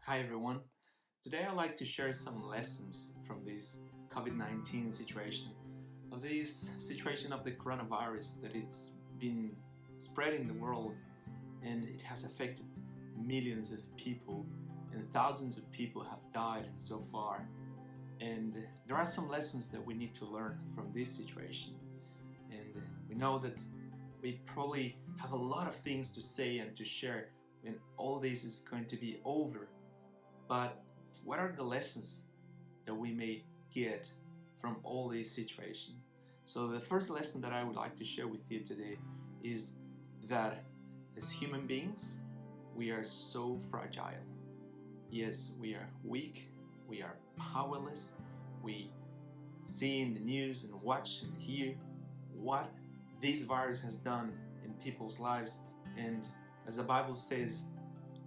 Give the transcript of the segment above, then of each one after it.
Hi everyone. Today I'd like to share some lessons from this COVID-19 situation, of this situation of the coronavirus that it's been spreading the world and it has affected millions of people and thousands of people have died so far. And there are some lessons that we need to learn from this situation. And we know that we probably have a lot of things to say and to share when all this is going to be over. But what are the lessons that we may get from all this situation? So the first lesson that I would like to share with you today is that as human beings, we are so fragile. Yes, we are weak, we are powerless, we see in the news and watch and hear what this virus has done in people's lives. And as the Bible says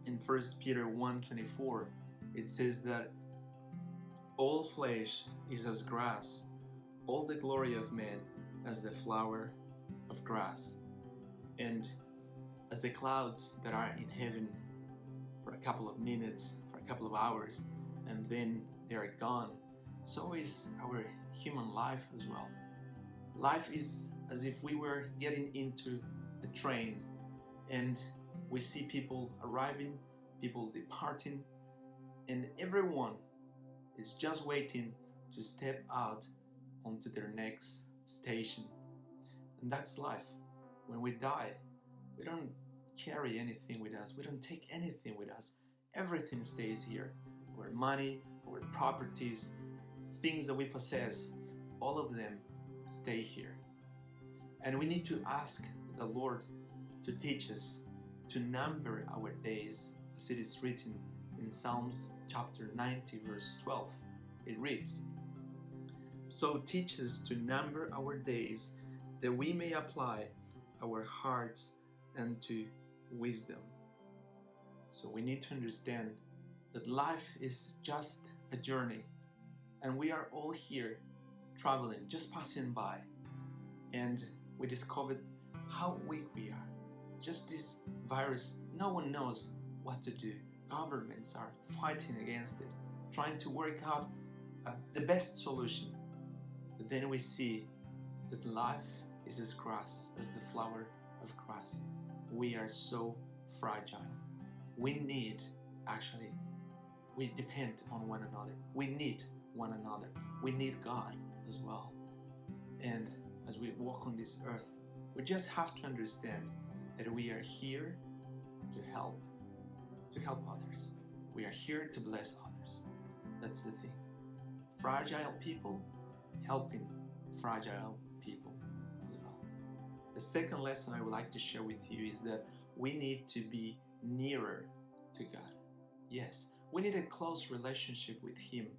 in 1 Peter 1:24, it says that all flesh is as grass, all the glory of man as the flower of grass. And as the clouds that are in heaven for a couple of minutes, for a couple of hours, and then they are gone, so is our human life as well. Life is as if we were getting into a train and we see people arriving, people departing, and everyone is just waiting to step out onto their next station. And that's life. When we die, we don't carry anything with us. We don't take anything with us. Everything stays here. Our money, our properties, things that we possess, all of them stay here. And we need to ask the Lord to teach us to number our days, as it is written in Psalms chapter 90 verse 12. It reads, "So teach us to number our days, that we may apply our hearts unto wisdom." So we need to understand that life is just a journey, and we are all here traveling, just passing by, and we discovered how weak we are. Just this virus, no one knows what to do. Governments are fighting against it, trying to work out the best solution. But then we see that life is as grass, as the flower of grass. We are so fragile. We depend on one another. We need one another. We need God as well. And as we walk on this earth, we just have to understand that we are here to help others. We are here to bless others. That's the thing. Fragile people helping fragile people as well. The second lesson I would like to share with you is that we need to be nearer to God. Yes, we need a close relationship with Him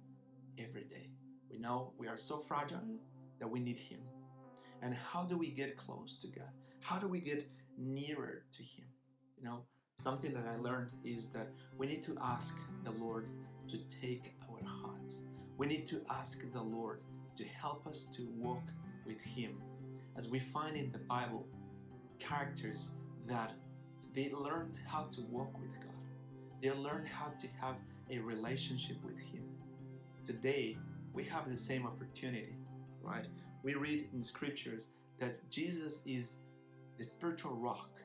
every day. We know we are so fragile that we need Him. And how do we get close to God? How do we get nearer to Him? Something that I learned is that we need to ask the Lord to take our hearts. We need to ask the Lord to help us to walk with Him. As we find in the Bible, characters that they learned how to walk with God. They learned how to have a relationship with Him. Today, we have the same opportunity, right? We read in scriptures that Jesus is the spiritual rock.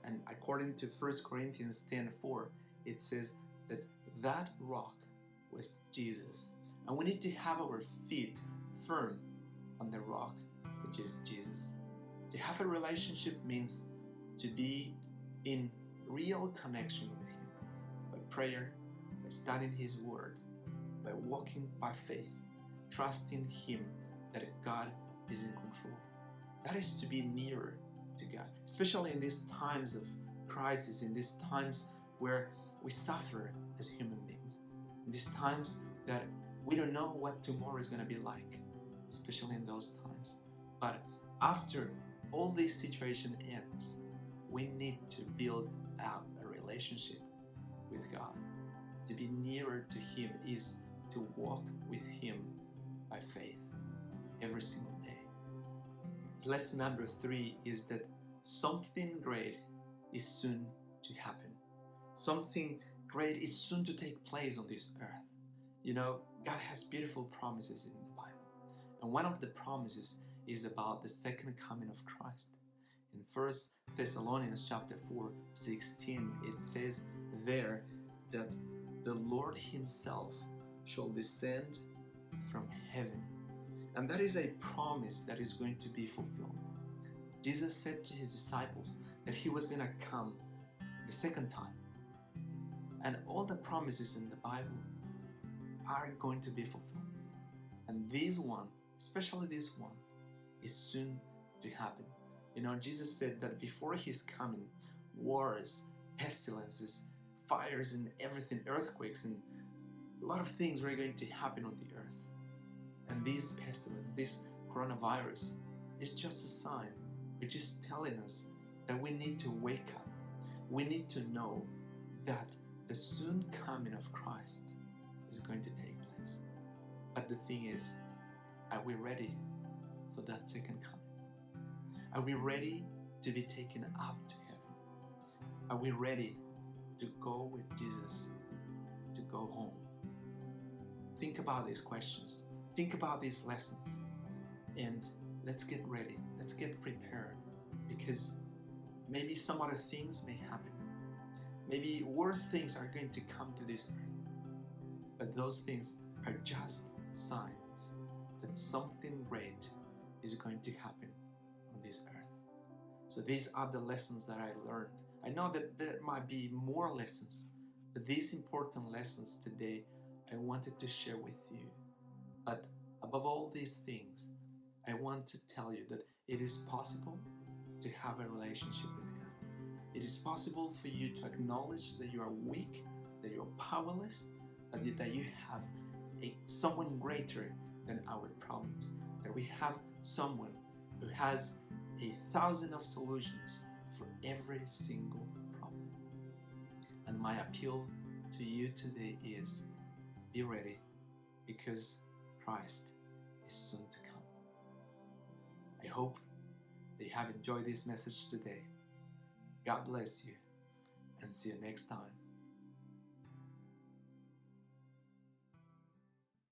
And according to 1 Corinthians 10:4, it says that rock was Jesus. And we need to have our feet firm on the rock, which is Jesus. To have a relationship means to be in real connection with Him by prayer, by studying His Word, by walking by faith, trusting Him that God is in control. That is to be nearer to God, especially in these times of crisis, in these times where we suffer as human beings, in these times that we don't know what tomorrow is going to be like, especially in those times. But after all this situation ends, we need to build out a relationship with God. To be nearer to Him is to walk with Him by faith every single day. Lesson number 3 is that something great is soon to happen. Something great is soon to take place on this earth. You know, God has beautiful promises in the Bible. And one of the promises is about the second coming of Christ. In 1 Thessalonians chapter 4:16, it says there that the Lord himself shall descend from heaven. And that is a promise that is going to be fulfilled. Jesus said to his disciples that he was going to come the second time. And all the promises in the Bible are going to be fulfilled. And this one, especially this one, is soon to happen. You know, Jesus said that before his coming, wars, pestilences, fires and everything, earthquakes and a lot of things were going to happen on the earth. And this pestilence, this coronavirus, is just a sign. It's just telling us that we need to wake up. We need to know that the soon coming of Christ is going to take place. But the thing is, are we ready for that second coming? Are we ready to be taken up to heaven? Are we ready to go with Jesus, to go home? Think about these questions. Think about these lessons. And let's get ready. Let's get prepared. Because maybe some other things may happen. Maybe worse things are going to come to this earth. But those things are just signs that something great is going to happen on this earth. So these are the lessons that I learned. I know that there might be more lessons, but these important lessons today I wanted to share with you. But above all these things, I want to tell you that it is possible to have a relationship with God. It is possible for you to acknowledge that you are weak, that you are powerless, that you have someone greater than our problems, that we have someone who has 1,000 of solutions for every single problem. And my appeal to you today is, be ready, because Christ is soon to come. I hope that you have enjoyed this message today. God bless you, and see you next time.